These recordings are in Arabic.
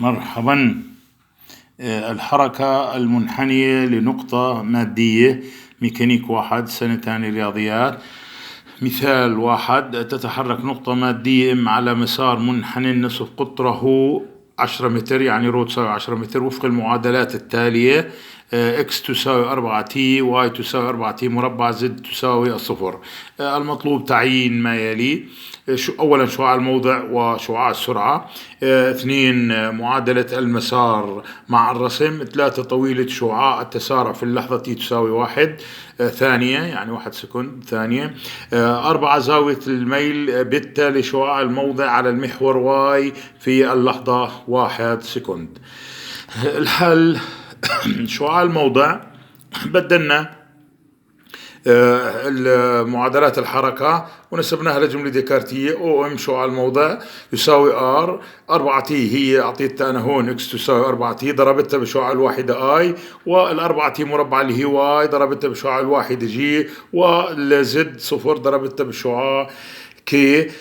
مرحبا. الحركة المنحنية لنقطة مادية، ميكانيك 1 سنة تانية رياضيات. مثال 1: تتحرك نقطة مادية إما على مسار منحنى نصف قطره 10 متر، يعني رو تساوي 10 متر، وفق المعادلات التالية: x تساوي 4t، y تساوي 4t مربع، z تساوي 0. المطلوب تعيين ما يلي: أولا شعاع الموضع وشعاع السرعة، 2 معادلة المسار مع الرسم، 3 طويلة شعاع التسارع في اللحظة t تساوي 1 ثانية، يعني 1 سكند ثانية، 4 زاوية الميل بيتا لشعاع الموضع على المحور y في اللحظة 1 سكند. الحل: شعاع الموضع بدلنا معادلات الحركة ونسبناها لجملة ديكارتية. او ام شعاع الموضع يساوي ار 4t، هي اعطيتها انا هون اكس تساوي 4t، ضربتها بشعاع الواحدة اي، وال4t مربع اللي هي واي ضربتها بشعاع الواحدة جي، والزد 0 ضربتها بشعاع كي.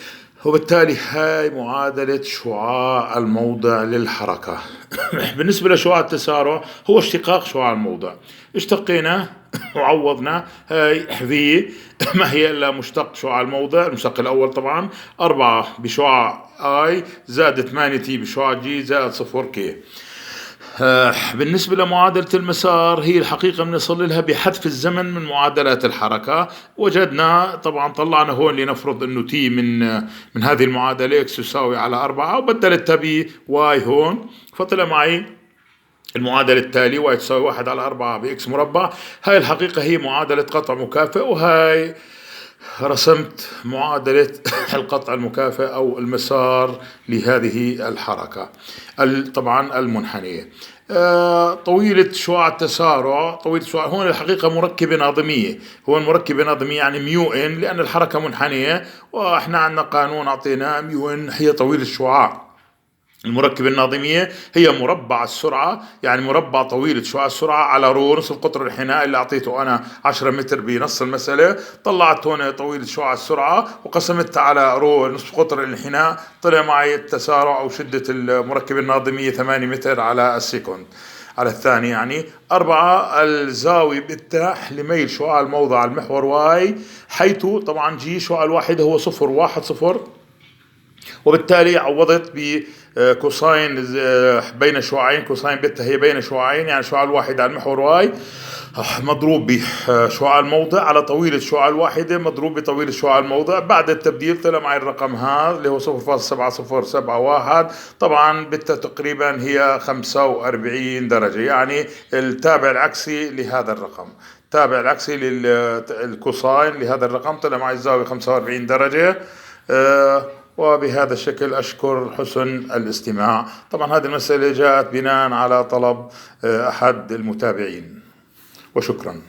وبالتالي هاي معادلة شعاع الموضع للحركة. بالنسبة لشعاع التسارع هو اشتقاق شعاع الموضع، اشتقيناه وعوضنا. هاي في ما هي إلا مشتق شعاع الموضع، المشتق الأول طبعا 4 بشعاع اي زائد 8 تي بشعاع جي زائد 0 كي. بالنسبة لمعادلة المسار، هي الحقيقة بنصل لها بحذف الزمن من معادلات الحركة. وجدنا طبعا، طلعنا هون لنفرض انه تي من هذه المعادلة اكس يساوي على 4، وبدلتها ب واي هون، فطلع معي المعادلة التالية: واي تساوي 1 على 4 بإكس مربع. هاي الحقيقة هي معادلة قطع مكافئ، وهاي رسمت معادلة القطع المكافئ أو المسار لهذه الحركة طبعا المنحنية. طويلة شعاع التسارع، طويلة شعاع هون الحقيقة مركبة ناظمية، هو مركبة ناظمية يعني ميو ان، لأن الحركة منحنية وإحنا عندنا قانون أعطيناه ميو ان هي طويلة الشعاع. المركبة الناظمية هي مربع السرعة، يعني مربع طويلة شعاع السرعة على رو نصف قطر الانحناء اللي أعطيته أنا 10 متر بنص المسألة. طلعت هون طويلة شعاع السرعة وقسمتها على رو نصف قطر الانحناء، طلع معي التسارع أو شدة المركبة الناظمية 8 متر على السكند على الثاني. يعني 4 الزاوية بتاح لميل شعاع الموضع على المحور واي، حيث طبعا جي شعاع الواحدة هو 0 1 0، وبالتالي عوضت بكوساين بين شعاعين، كوساين بيتا هي بين شعاعين، يعني شعاع الواحد على المحور واي مضروب بشعاع الموضع على طويلة شعاع الواحدة مضروب بطويلة شعاع الموضع. بعد التبديل طلع معي الرقم هذا اللي هو 0.7071. طبعا بيتا تقريبا هي 45 درجة، يعني التابع العكسي لهذا الرقم، التابع العكسي للكوساين لهذا الرقم طلع معي الزاوية 45 درجة. وبهذا الشكل أشكر حسن الاستماع. طبعا هذه المسألة جاءت بناء على طلب أحد المتابعين، وشكرا.